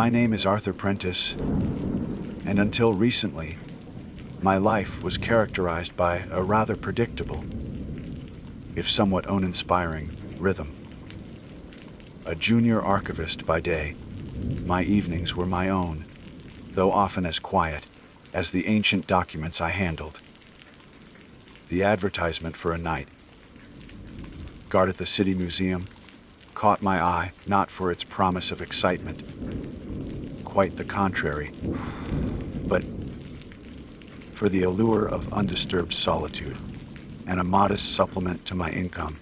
My name is Arthur Prentice, and until recently, my life was characterized by a rather predictable, if somewhat uninspiring, rhythm. A junior archivist by day, my evenings were my own, though often as quiet as the ancient documents I handled. The advertisement for a night guard at the City Museum caught my eye, not for its promise of excitement, quite the contrary, but for the allure of undisturbed solitude and a modest supplement to my income.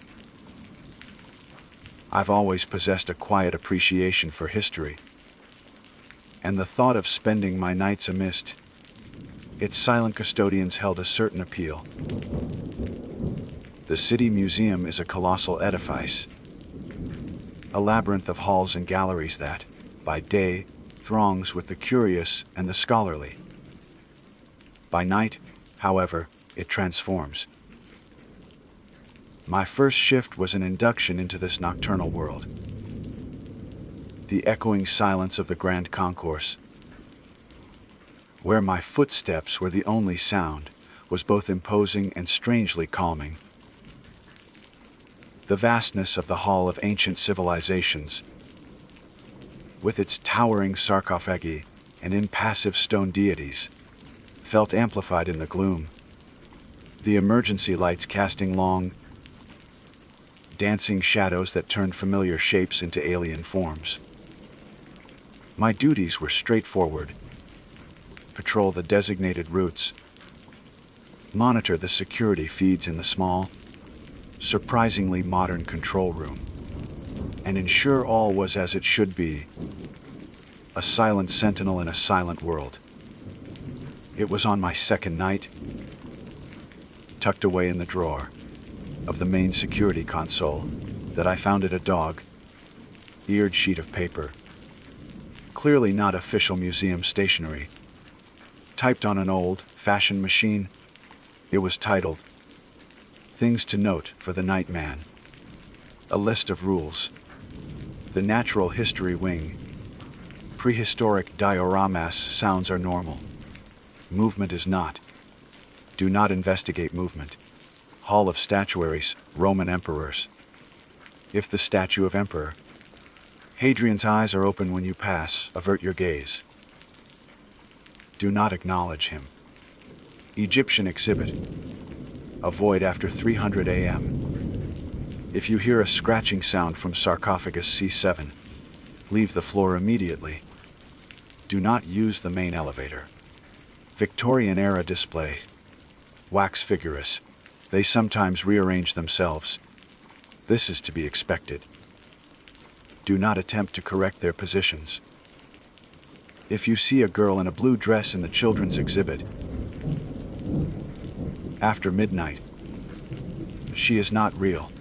I've always possessed a quiet appreciation for history, and the thought of spending my nights amidst its silent custodians held a certain appeal. The City Museum is a colossal edifice, a labyrinth of halls and galleries that, by day, throngs with the curious and the scholarly. By night, however, it transforms. My first shift was an induction into this nocturnal world. The echoing silence of the Grand Concourse, where my footsteps were the only sound, was both imposing and strangely calming. The vastness of the Hall of Ancient Civilizations, with its towering sarcophagi and impassive stone deities, felt amplified in the gloom. The emergency lights casting long, dancing shadows that turned familiar shapes into alien forms. My duties were straightforward: patrol the designated routes, monitor the security feeds in the small, surprisingly modern control room, and ensure all was as it should be, a silent sentinel in a silent world. It was on my second night, tucked away in the drawer of the main security console, that I found a dog-eared sheet of paper, clearly not official museum stationery, typed on an old-fashioned machine. It was titled, "Things to Note for the Night Man." A list of rules. The Natural History Wing. Prehistoric dioramas sounds are normal. Movement is not. Do not investigate movement. Hall of Statuaries, Roman Emperors. If the statue of Emperor Hadrian's eyes are open when you pass, avert your gaze. Do not acknowledge him. Egyptian exhibit. Avoid after 300 a.m. If you hear a scratching sound from sarcophagus C7, leave the floor immediately. Do not use the main elevator. Victorian-era display. Wax figures. They sometimes rearrange themselves. This is to be expected. Do not attempt to correct their positions. If you see a girl in a blue dress in the children's exhibit, after midnight, she is not real.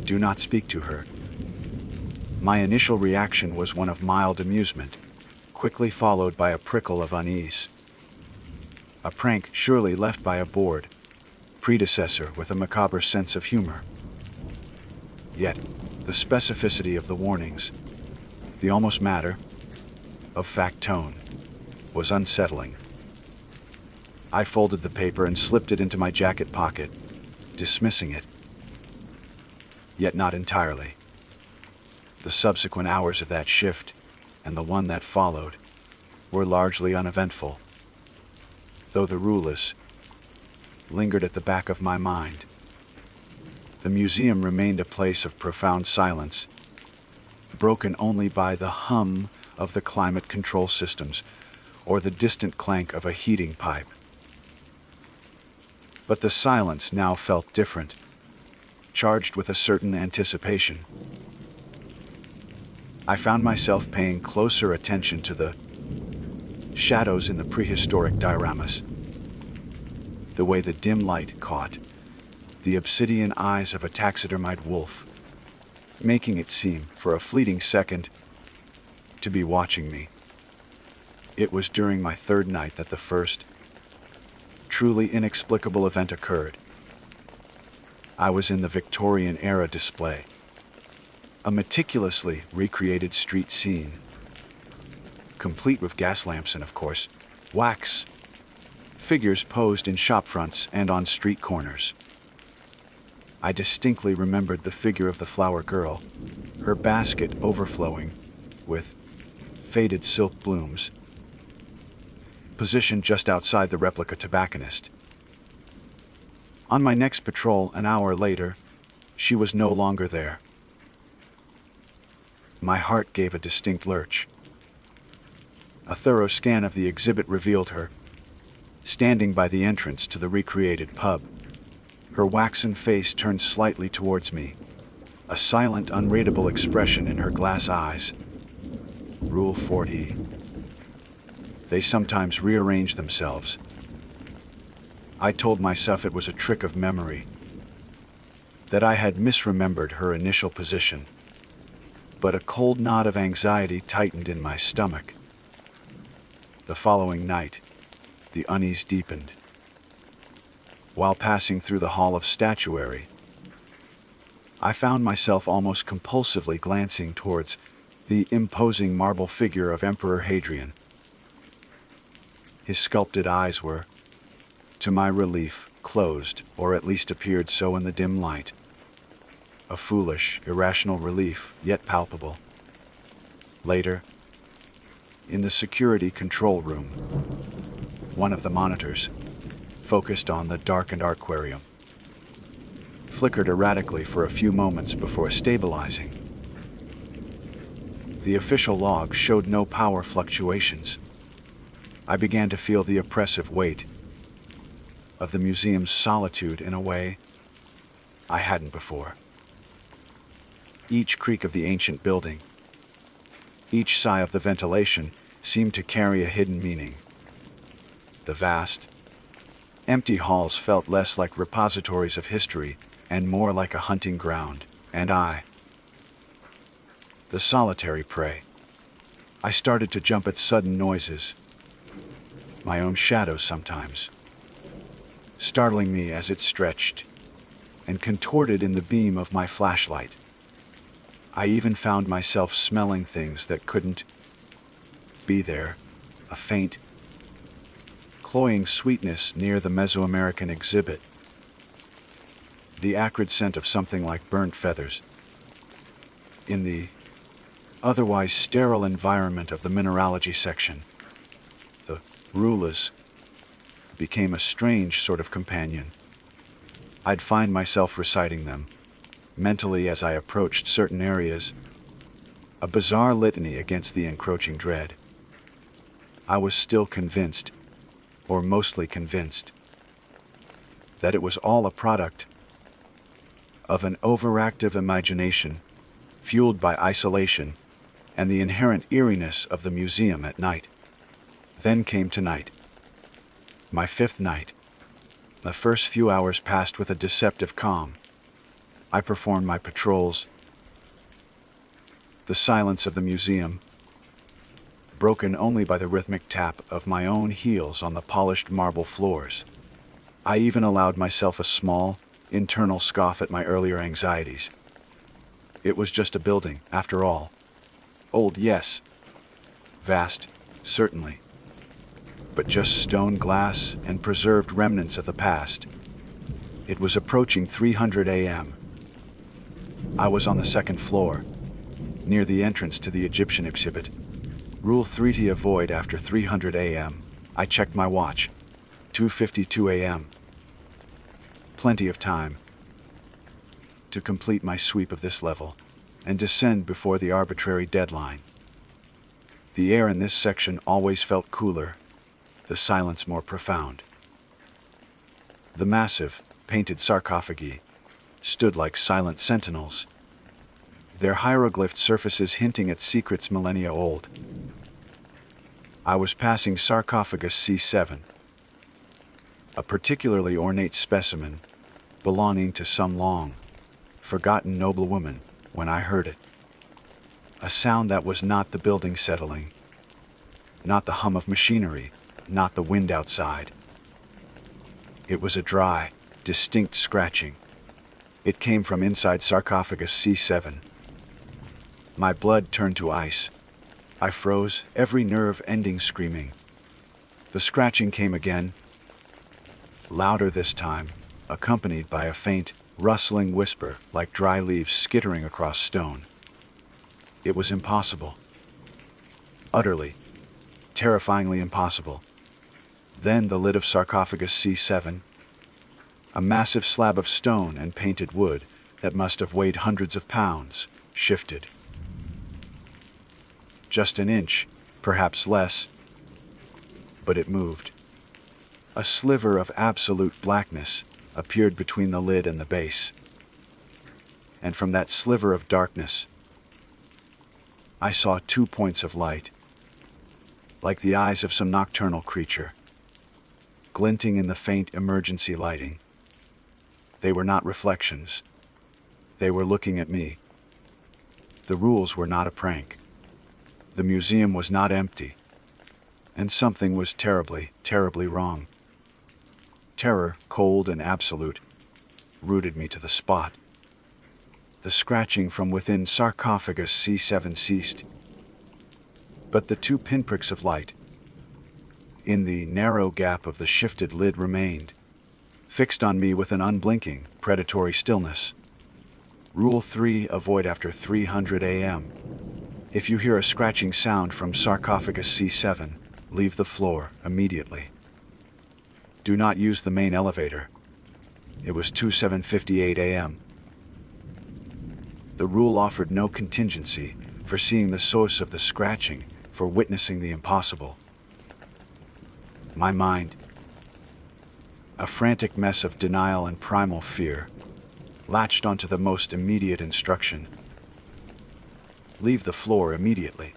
Do not speak to her. My initial reaction was one of mild amusement, quickly followed by a prickle of unease. A prank surely left by a bored predecessor with a macabre sense of humor. Yet, the specificity of the warnings, the almost matter-of-fact tone, was unsettling. I folded the paper and slipped it into my jacket pocket, dismissing it. Yet not entirely. The subsequent hours of that shift, and the one that followed, were largely uneventful, though the rulers lingered at the back of my mind. The museum remained a place of profound silence, broken only by the hum of the climate control systems or the distant clank of a heating pipe. But the silence now felt different, charged with a certain anticipation. I found myself paying closer attention to the shadows in the prehistoric dioramas, the way the dim light caught the obsidian eyes of a taxidermized wolf, making it seem, for a fleeting second, to be watching me. It was during my third night that the first, truly inexplicable event occurred. I was in the Victorian-era display, a meticulously recreated street scene, complete with gas lamps and, of course, wax figures posed in shop fronts and on street corners. I distinctly remembered the figure of the flower girl, her basket overflowing with faded silk blooms, positioned just outside the replica tobacconist. On my next patrol, an hour later, she was no longer there. My heart gave a distinct lurch. A thorough scan of the exhibit revealed her, standing by the entrance to the recreated pub, her waxen face turned slightly towards me, a silent, unreadable expression in her glass eyes. Rule 40. They sometimes rearrange themselves. I told myself it was a trick of memory, that I had misremembered her initial position, but a cold knot of anxiety tightened in my stomach. The following night, the unease deepened. While passing through the Hall of Statuary, I found myself almost compulsively glancing towards the imposing marble figure of Emperor Hadrian. His sculpted eyes were, to my relief, closed, or at least appeared so in the dim light. A foolish, irrational relief, yet palpable. Later, in the security control room, one of the monitors, focused on the darkened aquarium, flickered erratically for a few moments before stabilizing. The official log showed no power fluctuations. I began to feel the oppressive weight of the museum's solitude in a way I hadn't before. Each creak of the ancient building, each sigh of the ventilation seemed to carry a hidden meaning. The vast, empty halls felt less like repositories of history and more like a hunting ground, and I, the solitary prey. I started to jump at sudden noises, my own shadow sometimes, startling me as it stretched and contorted in the beam of my flashlight. I even found myself smelling things that couldn't be there, a faint, cloying sweetness near the Mesoamerican exhibit, the acrid scent of something like burnt feathers. In the otherwise sterile environment of the mineralogy section, the rulas became a strange sort of companion. I'd find myself reciting them, mentally as I approached certain areas, a bizarre litany against the encroaching dread. I was still convinced, or mostly convinced, that it was all a product of an overactive imagination, fueled by isolation and the inherent eeriness of the museum at night. Then came tonight, my fifth night. The first few hours passed with a deceptive calm. I performed my patrols. The silence of the museum, broken only by the rhythmic tap of my own heels on the polished marble floors. I even allowed myself a small, internal scoff at my earlier anxieties. It was just a building, after all. Old, yes. Vast, certainly. But just stone, glass, and preserved remnants of the past. It was approaching 300 a.m. I was on the second floor, near the entrance to the Egyptian exhibit. Rule 3 to avoid after 300 a.m. I checked my watch. 2:52 a.m. Plenty of time to complete my sweep of this level and descend before the arbitrary deadline. The air in this section always felt cooler, the silence more profound. The massive, painted sarcophagi stood like silent sentinels, their hieroglyphed surfaces hinting at secrets millennia old. I was passing sarcophagus C7, a particularly ornate specimen belonging to some long forgotten noblewoman, when I heard it. A sound that was not the building settling, not the hum of machinery, not the wind outside. It was a dry, distinct scratching. It came from inside sarcophagus C7. My blood turned to ice. I froze, every nerve ending screaming. The scratching came again, louder this time, accompanied by a faint, rustling whisper like dry leaves skittering across stone. It was impossible. Utterly, terrifyingly impossible. Then the lid of sarcophagus C7, a massive slab of stone and painted wood that must have weighed hundreds of pounds, shifted. Just an inch, perhaps less, but it moved. A sliver of absolute blackness appeared between the lid and the base. And from that sliver of darkness, I saw 2 points of light, like the eyes of some nocturnal creature, glinting in the faint emergency lighting. They were not reflections. They were looking at me. The rules were not a prank. The museum was not empty. And something was terribly, terribly wrong. Terror, cold and absolute, rooted me to the spot. The scratching from within sarcophagus C7 ceased. But the 2 pinpricks of light in the narrow gap of the shifted lid remained, fixed on me with an unblinking, predatory stillness. Rule 3: avoid after 300 a.m. If you hear a scratching sound from sarcophagus C7, leave the floor immediately. Do not use the main elevator. It was 7:58 a.m. The rule offered no contingency for seeing the source of the scratching, for witnessing the impossible. My mind, a frantic mess of denial and primal fear, latched onto the most immediate instruction. Leave the floor immediately.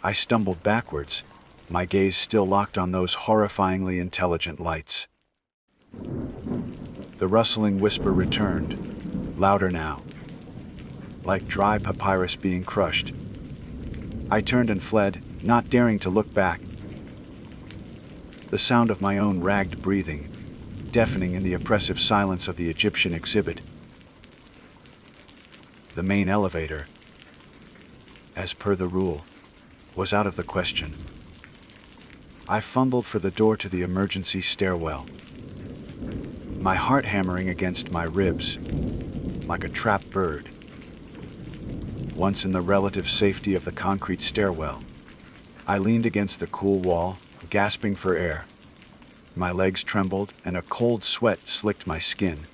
I stumbled backwards, my gaze still locked on those horrifyingly intelligent lights. The rustling whisper returned, louder now, like dry papyrus being crushed. I turned and fled, not daring to look back. The sound of my own ragged breathing, deafening in the oppressive silence of the Egyptian exhibit. The main elevator, as per the rule, was out of the question. I fumbled for the door to the emergency stairwell, my heart hammering against my ribs like a trapped bird. Once in the relative safety of the concrete stairwell, I leaned against the cool wall, gasping for air. My legs trembled and a cold sweat slicked my skin.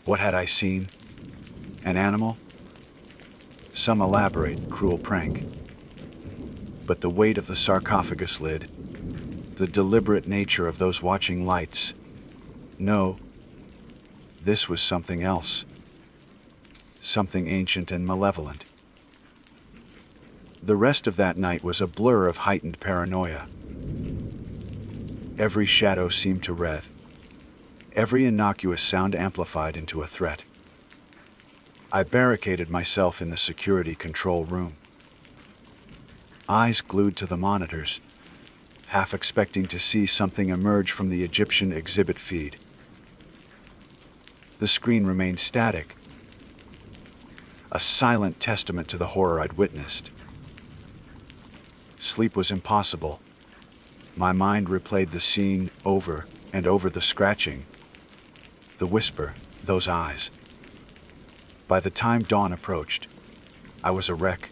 What had I seen? An animal? Some elaborate, cruel prank. But the weight of the sarcophagus lid, the deliberate nature of those watching lights. No, this was something else. Something ancient and malevolent. The rest of that night was a blur of heightened paranoia. Every shadow seemed to wreath, every innocuous sound amplified into a threat. I barricaded myself in the security control room, eyes glued to the monitors, half expecting to see something emerge from the Egyptian exhibit feed. The screen remained static, a silent testament to the horror I'd witnessed. Sleep was impossible. My mind replayed the scene over and over, the scratching, the whisper, those eyes. By the time dawn approached, I was a wreck.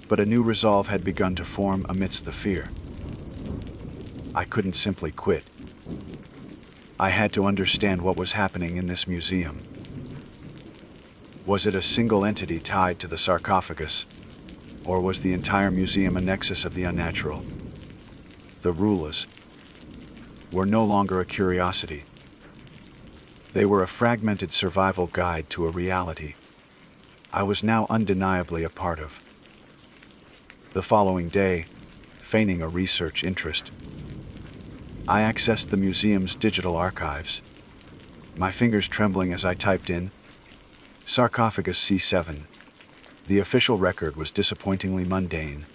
But a new resolve had begun to form amidst the fear. I couldn't simply quit. I had to understand what was happening in this museum. Was it a single entity tied to the sarcophagus, or was the entire museum a nexus of the unnatural? The rulers were no longer a curiosity. They were a fragmented survival guide to a reality I was now undeniably a part of. The following day, feigning a research interest, I accessed the museum's digital archives, my fingers trembling as I typed in sarcophagus C7. The official record was disappointingly mundane.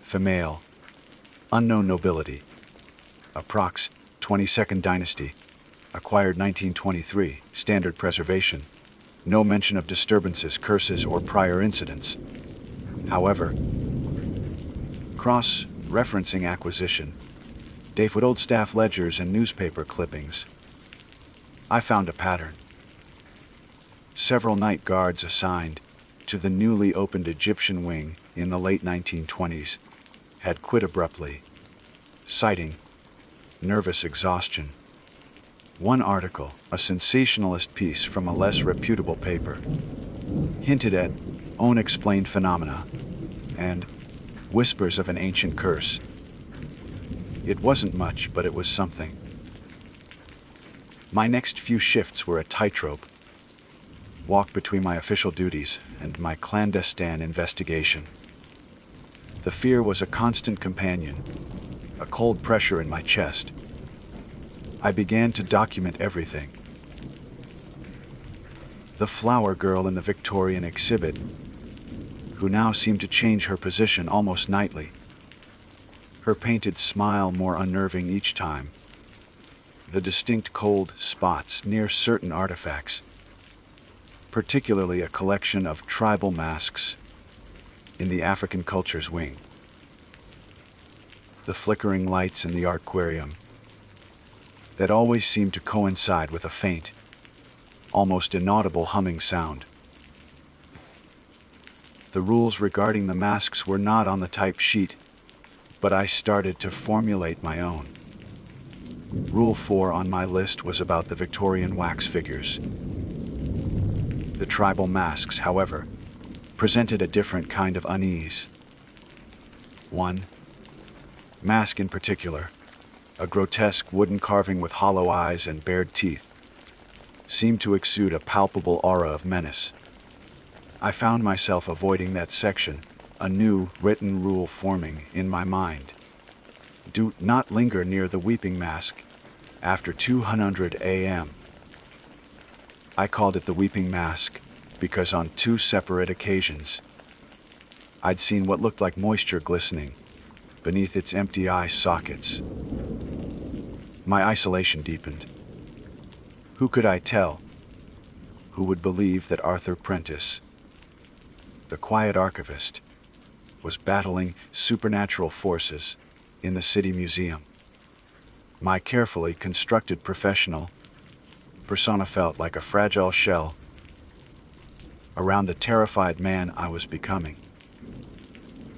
Female, unknown nobility, approx. 22nd dynasty, acquired 1923, standard preservation, no mention of disturbances, curses, or prior incidents. However, cross-referencing acquisition, Dave with old staff ledgers and newspaper clippings, I found a pattern. Several night guards assigned to the newly opened Egyptian wing in the late 1920s had quit abruptly, citing nervous exhaustion. One article, a sensationalist piece from a less reputable paper, hinted at unexplained phenomena and whispers of an ancient curse. It wasn't much, but it was something. My next few shifts were a tightrope walk between my official duties and my clandestine investigation. The fear was a constant companion, a cold pressure in my chest. I began to document everything. The flower girl in the Victorian exhibit, who now seemed to change her position almost nightly, her painted smile more unnerving each time, the distinct cold spots near certain artifacts, particularly a collection of tribal masks in the African culture's wing, the flickering lights in the artquarium that always seemed to coincide with a faint, almost inaudible humming sound. The rules regarding the masks were not on the type sheet, but I started to formulate my own. Rule 4 on my list was about the Victorian wax figures. The tribal masks, however, presented a different kind of unease. One mask in particular, a grotesque wooden carving with hollow eyes and bared teeth, seemed to exude a palpable aura of menace. I found myself avoiding that section, a new written rule forming in my mind. Do not linger near the weeping mask after 200 a.m. I called it the weeping mask because on 2 separate occasions I'd seen what looked like moisture glistening beneath its empty eye sockets. My isolation deepened. Who could I tell? Who would believe that Arthur Prentice, the quiet archivist, was battling supernatural forces in the City Museum? My carefully constructed professional persona felt like a fragile shell around the terrified man I was becoming.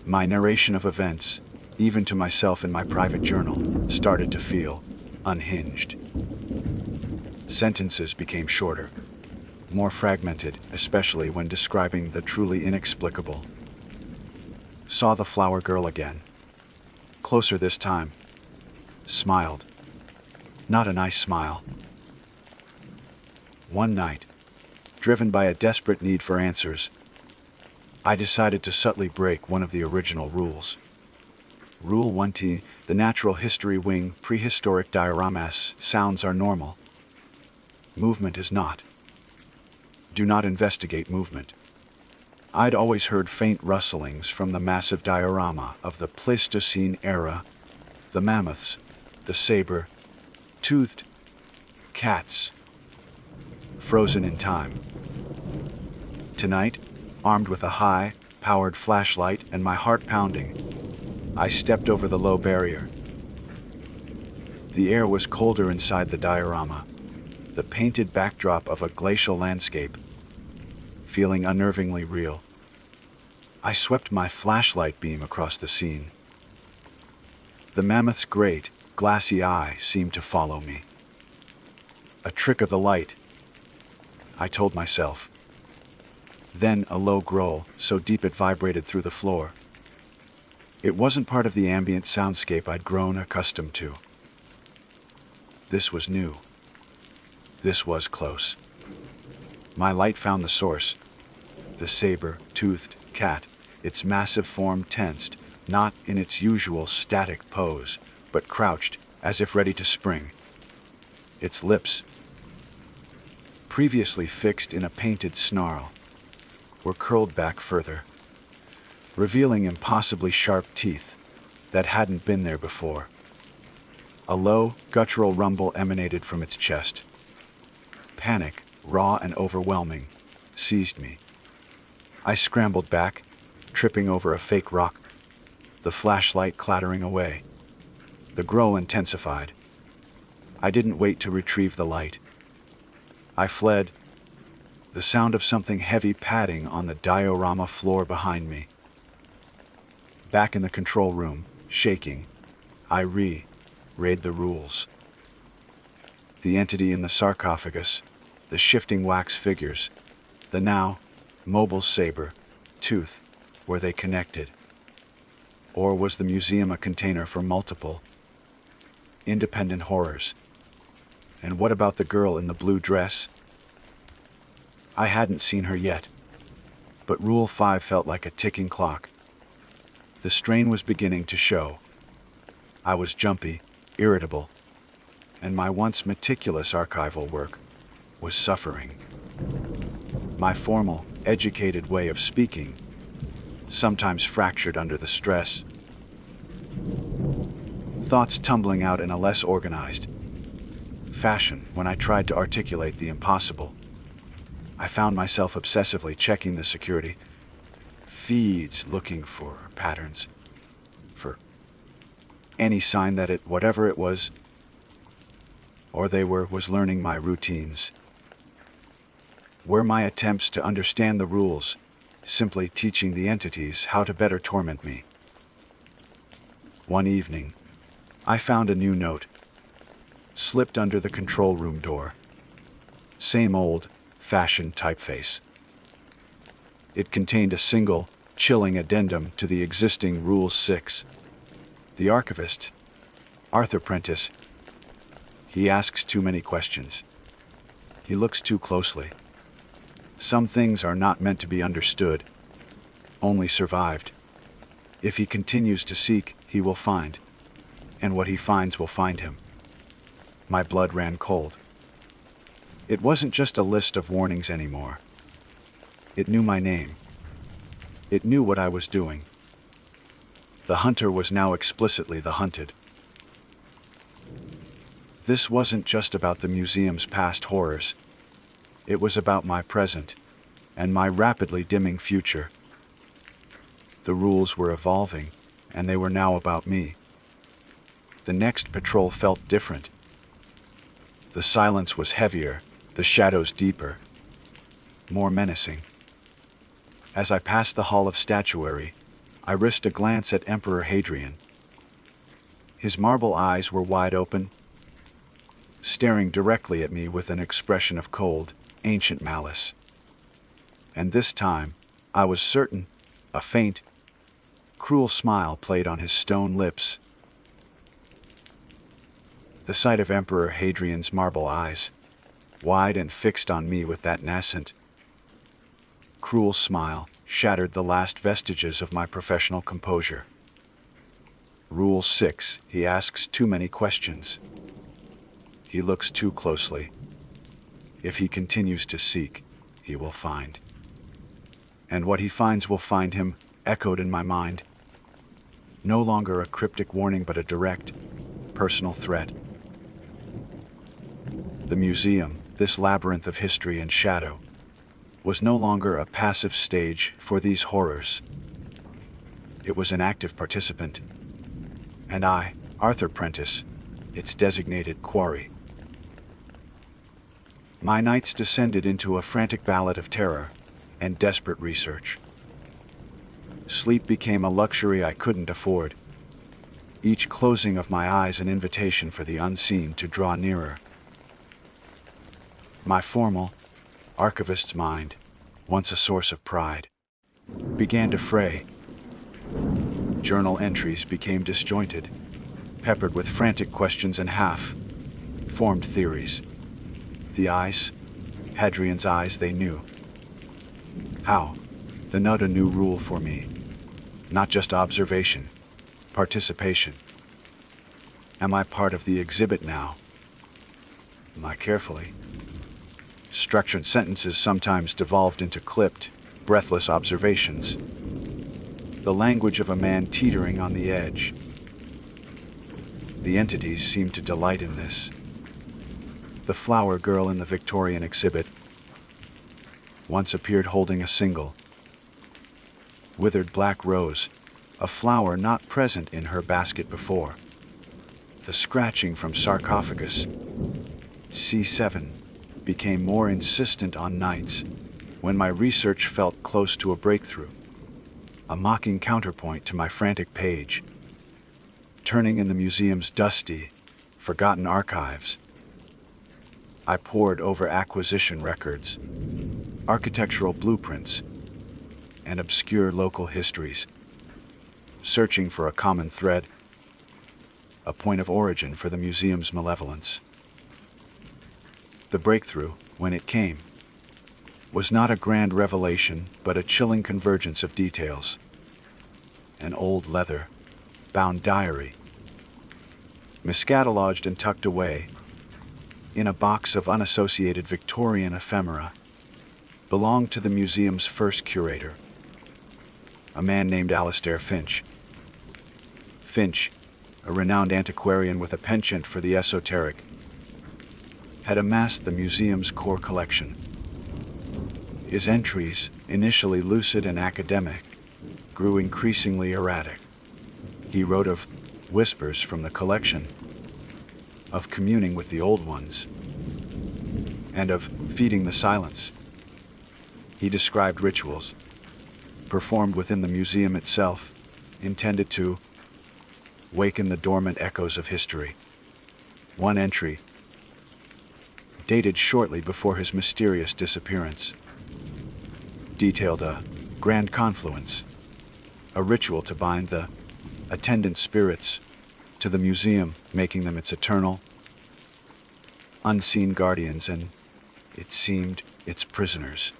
My narration of events, even to myself in my private journal, started to feel unhinged. Sentences became shorter, more fragmented, especially when describing the truly inexplicable. Saw the flower girl again. Closer this time. Smiled. Not a nice smile. One night, driven by a desperate need for answers, I decided to subtly break one of the original rules. Rule 1T, the Natural History Wing prehistoric dioramas sounds are normal. Movement is not. Do not investigate movement. I'd always heard faint rustlings from the massive diorama of the Pleistocene era, the mammoths, the saber-toothed cats, frozen in time. Tonight, armed with a high-powered flashlight and my heart pounding, I stepped over the low barrier. The air was colder inside the diorama, the painted backdrop of a glacial landscape, feeling unnervingly real. I swept my flashlight beam across the scene. The mammoth's great, glassy eye seemed to follow me. A trick of the light, I told myself. Then a low growl, so deep it vibrated through the floor. It wasn't part of the ambient soundscape I'd grown accustomed to. This was new. This was close. My light found the source, the saber-toothed cat, its massive form tensed, not in its usual static pose, but crouched, as if ready to spring. Its lips, previously fixed in a painted snarl, were curled back further, revealing impossibly sharp teeth that hadn't been there before. A low, guttural rumble emanated from its chest. Panic, raw and overwhelming, seized me. I scrambled back, tripping over a fake rock, the flashlight clattering away. The grow intensified. I didn't wait to retrieve the light. I fled, the sound of something heavy padding on the diorama floor behind me. Back in the control room, shaking, I read the rules. The entity in the sarcophagus, the shifting wax figures, the now mobile saber, tooth, were they connected? Or was the museum a container for multiple, independent horrors? And what about the girl in the blue dress? I hadn't seen her yet, but Rule 5 felt like a ticking clock. The strain was beginning to show. I was jumpy, irritable, and my once meticulous archival work was suffering. My formal, educated way of speaking sometimes fractured under the stress. Thoughts tumbling out in a less organized fashion when I tried to articulate the impossible. I found myself obsessively checking the security feeds, looking for patterns, for any sign that it, whatever it was, or they were, was learning my routines. Were my attempts to understand the rules simply teaching the entities how to better torment me? One evening, I found a new note, slipped under the control room door. Same old, fashioned typeface. It contained a single, chilling addendum to the existing Rule 6. The archivist, Arthur Prentice, he asks too many questions. He looks too closely. Some things are not meant to be understood, only survived. If he continues to seek, he will find, and what he finds will find him. My blood ran cold. It wasn't just a list of warnings anymore. It knew my name. It knew what I was doing. The hunter was now explicitly the hunted. This wasn't just about the museum's past horrors. It was about my present, and my rapidly dimming future. The rules were evolving, and they were now about me. The next patrol felt different. The silence was heavier, the shadows deeper, more menacing. As I passed the Hall of Statuary, I risked a glance at Emperor Hadrian. His marble eyes were wide open, staring directly at me with an expression of cold, ancient malice. And this time, I was certain, a faint, cruel smile played on his stone lips. The sight of Emperor Hadrian's marble eyes, wide and fixed on me with that nascent, cruel smile, shattered the last vestiges of my professional composure. Rule 6, he asks too many questions. He looks too closely. If he continues to seek, he will find. And what he finds will find him, echoed in my mind. No longer a cryptic warning, but a direct, personal threat. The museum, this labyrinth of history and shadow, was no longer a passive stage for these horrors. It was an active participant. And I, Arthur Prentice, its designated quarry. My nights descended into a frantic ballad of terror and desperate research. Sleep became a luxury I couldn't afford. Each closing of my eyes an invitation for the unseen to draw nearer. My formal, archivist's mind, once a source of pride, began to fray. Journal entries became disjointed, peppered with frantic questions and half-formed theories. The eyes, Hadrian's eyes, they knew. How? The note a new rule for me. Not just observation, participation. Am I part of the exhibit now? My carefully structured sentences sometimes devolved into clipped, breathless observations. The language of a man teetering on the edge. The entities seemed to delight in this. The flower girl in the Victorian exhibit once appeared holding a single, withered black rose, a flower not present in her basket before. The scratching from sarcophagus C7 became more insistent on nights when my research felt close to a breakthrough, a mocking counterpoint to my frantic page. Turning in the museum's dusty, forgotten archives, I pored over acquisition records, architectural blueprints, and obscure local histories, searching for a common thread, a point of origin for the museum's malevolence. The breakthrough, when it came, was not a grand revelation, but a chilling convergence of details. An old leather-bound diary, miscatalogued and tucked away in a box of unassociated Victorian ephemera, belonged to the museum's first curator, a man named Alastair Finch. Finch, a renowned antiquarian with a penchant for the esoteric, had amassed the museum's core collection. His entries, initially lucid and academic, grew increasingly erratic. He wrote of whispers from the collection, of communing with the old ones, and of feeding the silence. He described rituals, performed within the museum itself, intended to waken the dormant echoes of history. One entry, dated shortly before his mysterious disappearance, detailed a grand confluence, a ritual to bind the attendant spirits to the museum, making them its eternal, unseen guardians and, it seemed, its prisoners.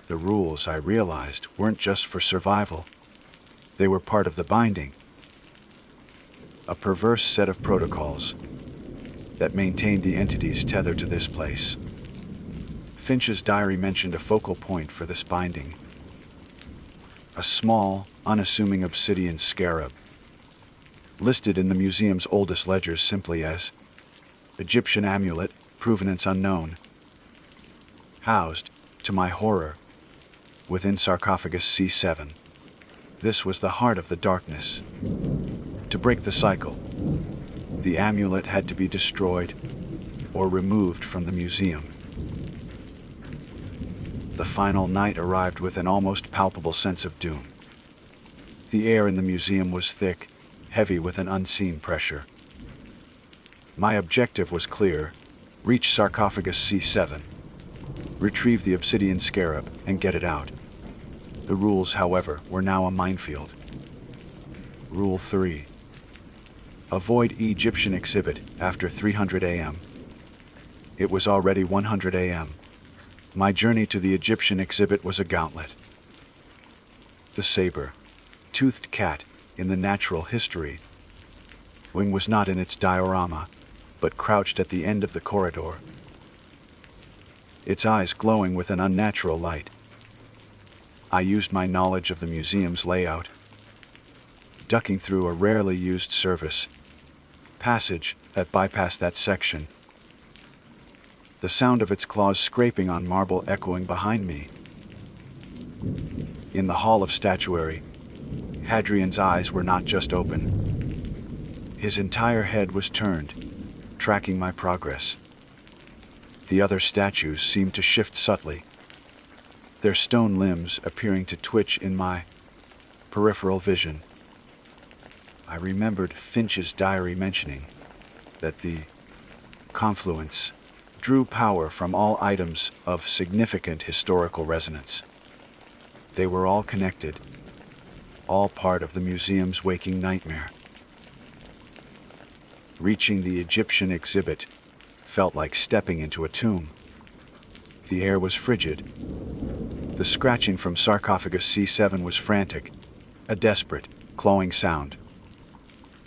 The rules, I realized, weren't just for survival. They were part of the binding, a perverse set of protocols that maintained the entities tethered to this place. Finch's diary mentioned a focal point for this binding, a small, unassuming obsidian scarab, listed in the museum's oldest ledgers simply as Egyptian amulet, provenance unknown, housed, to my horror, within sarcophagus C7. This was the heart of the darkness. To break the cycle, the amulet had to be destroyed or removed from the museum. The final night arrived with an almost palpable sense of doom. The air in the museum was thick, heavy with an unseen pressure. My objective was clear: reach sarcophagus C7, retrieve the obsidian scarab, and get it out. The rules, however, were now a minefield. Rule 3. Avoid Egyptian exhibit after 300 a.m. It was already 100 a.m. My journey to the Egyptian exhibit was a gauntlet. The saber-toothed cat in the natural history wing was not in its diorama, but crouched at the end of the corridor, its eyes glowing with an unnatural light. I used my knowledge of the museum's layout, ducking through a rarely used service passage that bypassed that section, the sound of its claws scraping on marble echoing behind me. In the hall of statuary, Hadrian's eyes were not just open. His entire head was turned, tracking my progress. The other statues seemed to shift subtly, their stone limbs appearing to twitch in my peripheral vision. I remembered Finch's diary mentioning that the confluence drew power from all items of significant historical resonance. They were all connected, all part of the museum's waking nightmare. Reaching the Egyptian exhibit felt like stepping into a tomb. The air was frigid. The scratching from sarcophagus C7 was frantic, a desperate, clawing sound.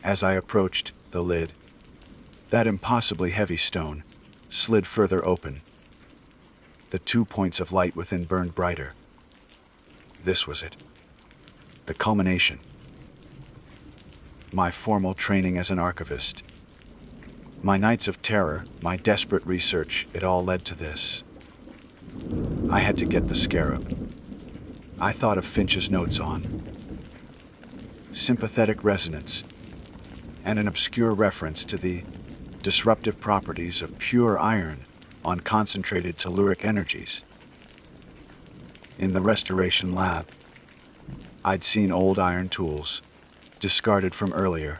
As I approached, the lid, that impossibly heavy stone, slid further open. The 2 points of light within burned brighter. This was it. The culmination. My formal training as an archivist. My nights of terror, my desperate research, it all led to this. I had to get the scarab. I thought of Finch's notes on sympathetic resonance and an obscure reference to the disruptive properties of pure iron on concentrated telluric energies. In the restoration lab, I'd seen old iron tools, discarded from earlier,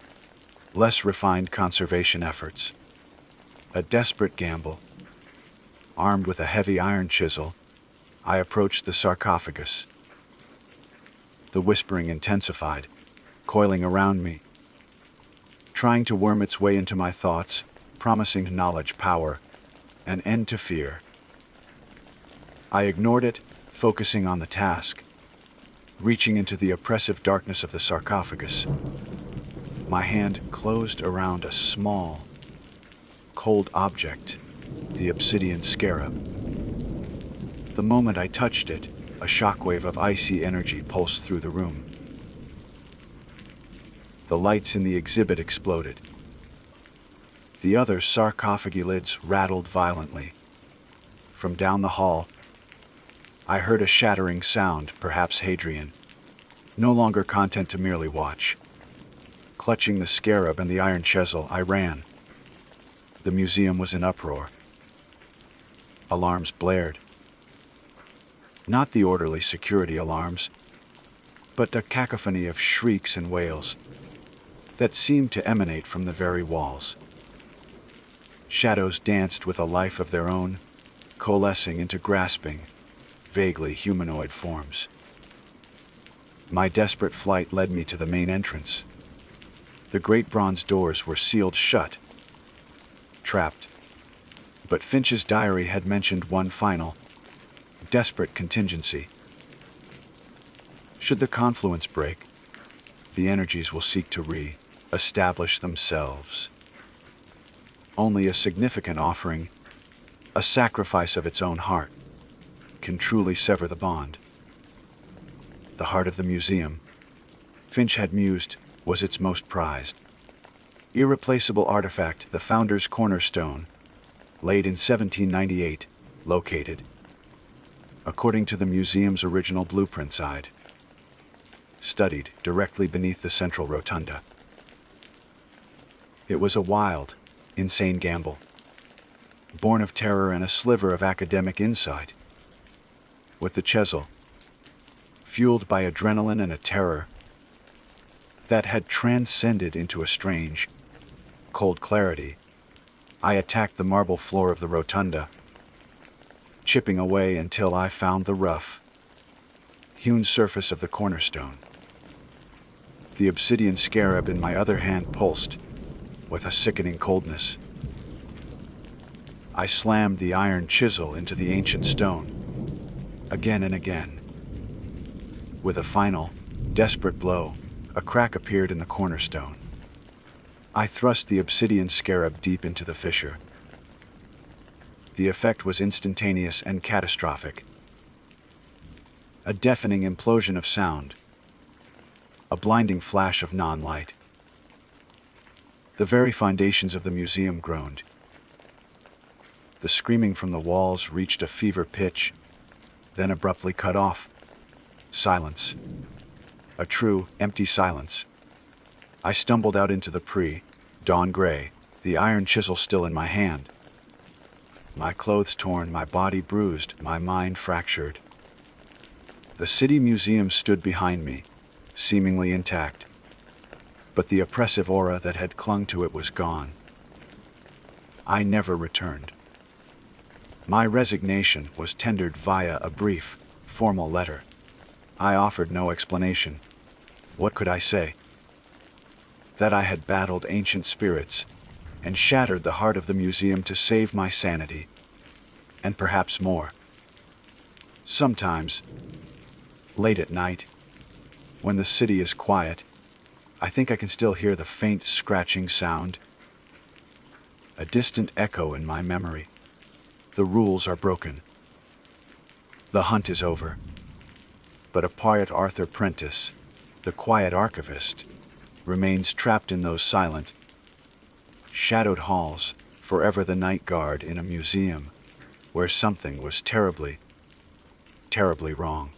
less refined conservation efforts. A desperate gamble. Armed with a heavy iron chisel, I approached the sarcophagus. The whispering intensified, coiling around me, trying to worm its way into my thoughts, promising knowledge, power, an end to fear. I ignored it, focusing on the task, reaching into the oppressive darkness of the sarcophagus. My hand closed around a small, cold object, the obsidian scarab. The moment I touched it, a shockwave of icy energy pulsed through the room. The lights in the exhibit exploded. The other sarcophagi lids rattled violently. From down the hall, I heard a shattering sound, perhaps Hadrian, no longer content to merely watch. Clutching the scarab and the iron chisel, I ran. The museum was in uproar. Alarms blared. Not the orderly security alarms, but a cacophony of shrieks and wails that seemed to emanate from the very walls. Shadows danced with a life of their own, coalescing into grasping, vaguely humanoid forms. My desperate flight led me to the main entrance. The great bronze doors were sealed shut, trapped. But Finch's diary had mentioned one final, desperate contingency. Should the confluence break, the energies will seek to re-establish themselves. Only a significant offering, a sacrifice of its own heart, can truly sever the bond. The heart of the museum, Finch had mused, was its most prized. Irreplaceable artifact, the founder's cornerstone, laid in 1798, located, according to the museum's original blueprint side, studied directly beneath the central rotunda. It was a wild, insane gamble, born of terror and a sliver of academic insight. With the chisel, fueled by adrenaline and a terror that had transcended into a strange, cold clarity, I attacked the marble floor of the rotunda, chipping away until I found the rough, hewn surface of the cornerstone. The obsidian scarab in my other hand pulsed with a sickening coldness. I slammed the iron chisel into the ancient stone, again and again. With a final, desperate blow, a crack appeared in the cornerstone. I thrust the obsidian scarab deep into the fissure. The effect was instantaneous and catastrophic. A deafening implosion of sound, a blinding flash of non-light. The very foundations of the museum groaned. The screaming from the walls reached a fever pitch, then abruptly cut off. Silence. A true, empty silence. I stumbled out into the pre-dawn gray, the iron chisel still in my hand. My clothes torn, my body bruised, my mind fractured. The city museum stood behind me, seemingly intact, but the oppressive aura that had clung to it was gone. I never returned. My resignation was tendered via a brief, formal letter. I offered no explanation. What could I say? That I had battled ancient spirits and shattered the heart of the museum to save my sanity, and perhaps more. Sometimes, late at night, when the city is quiet, I think I can still hear the faint scratching sound, a distant echo in my memory. The rules are broken. The hunt is over. But a quiet Arthur Prentice, the quiet archivist, remains trapped in those silent, shadowed halls, forever the night guard in a museum where something was terribly, terribly wrong.